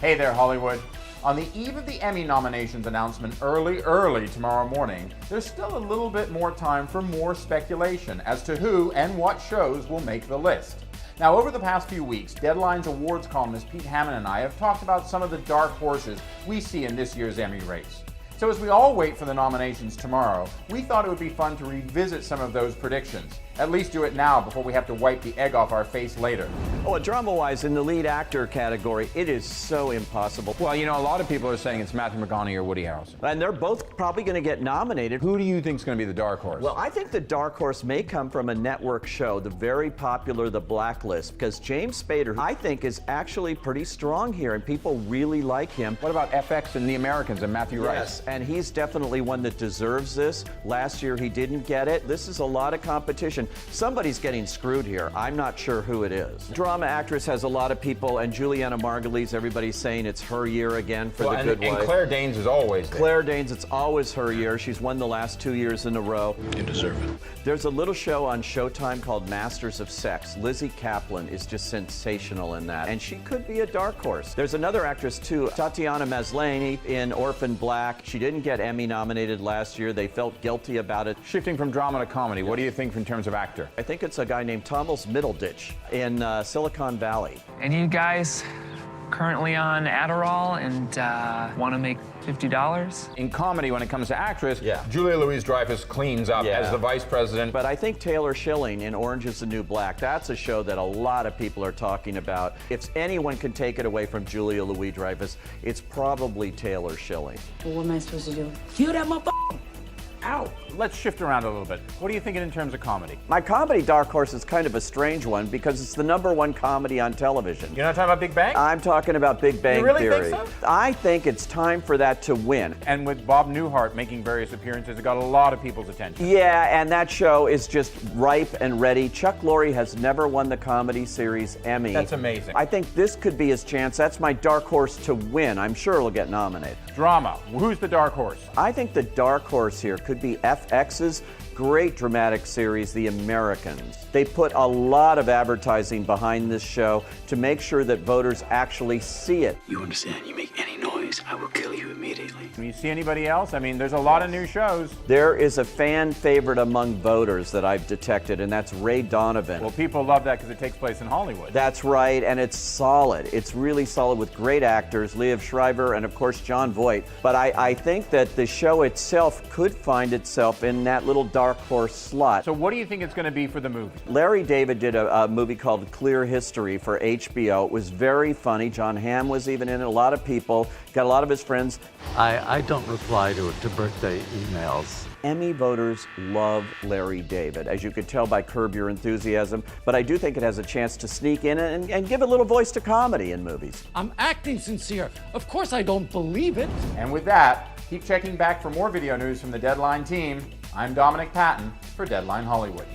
Hey there, Hollywood. On the eve of the Emmy nominations announcement early tomorrow morning, there's still a little bit more time for more speculation as to who and what shows will make the list. Now, over the past few weeks, Deadline's awards columnist Pete Hammond and I have talked about some of the dark horses we see in this year's Emmy race. So as we all wait for the nominations tomorrow, we thought it would be fun to revisit some of those predictions. At least do it now before we have to wipe the egg off our face later. Oh, drama-wise, in the lead actor category, it is so impossible. Well, you know, a lot of people are saying it's Matthew McConaughey or Woody Harrelson. And they're both probably going to get nominated. Who do you think is going to be the dark horse? Well, I think the dark horse may come from a network show, the very popular The Blacklist, because James Spader, I think, is actually pretty strong here, and people really like him. What about FX and The Americans and Matthew Rice? Yes, and he's definitely one that deserves this. Last year he didn't get it. This is a lot of competition. Somebody's getting screwed here. I'm not sure who it is. Drama actress has a lot of people, and Juliana Margulies, everybody's saying it's her year again for The Good Wife. And Claire Danes is always there. Claire Danes, it's always her year. She's won the last 2 years in a row. You deserve it. There's a little show on Showtime called Masters of Sex. Lizzie Kaplan is just sensational in that, and she could be a dark horse. There's another actress too, Tatiana Maslany in Orphan Black. She didn't get Emmy nominated last year. They felt guilty about it. Shifting from drama to comedy, what do you think in terms of actor? I think it's a guy named Thomas Middleditch in Silicon Valley. And you guys currently on Adderall and want to make $50? In comedy, when it comes to actress, Yeah. Julia Louis-Dreyfus cleans up Yeah. as the vice president. But I think Taylor Schilling in Orange is the New Black, that's a show that a lot of people are talking about. If anyone can take it away from Julia Louis-Dreyfus, it's probably Taylor Schilling. Well, what am I supposed to do? Cue that motherfucker! Ow! Let's shift around a little bit. What are you thinking in terms of comedy? My comedy dark horse is kind of a strange one because it's the #1 comedy on television. You're not talking about Big Bang? I'm talking about Big Bang You really Theory. think so? I think it's time for that to win. And with Bob Newhart making various appearances, it got a lot of people's attention. Yeah, and that show is just ripe and ready. Chuck Lorre has never won the comedy series Emmy. That's amazing. I think this could be his chance. That's my dark horse to win. I'm sure it'll get nominated. Drama, who's the dark horse? I think the dark horse here could be FX's great dramatic series, The Americans. They put a lot of advertising behind this show to make sure that voters actually see it. You understand, you make any noise, I will kill you immediately. Can you see anybody else? I mean, there's a lot of new shows. There is a fan favorite among voters that I've detected, and that's Ray Donovan. Well, people love that because it takes place in Hollywood. That's right, and it's solid. It's really solid with great actors, Liev Schreiber and, of course, Jon Voight. But I think that the show itself could find itself in that little dark horse slot. So what do you think it's going to be for the movie? Larry David did a movie called Clear History for HBO. It was very funny. John Hamm was even in it. A lot of people, got a lot of his friends. I don't reply to birthday emails. Emmy voters love Larry David, as you could tell by Curb Your Enthusiasm, but I do think it has a chance to sneak in and give a little voice to comedy in movies. I'm acting sincere. Of course I don't believe it. And with that, keep checking back for more video news from the Deadline team. I'm Dominic Patten for Deadline Hollywood.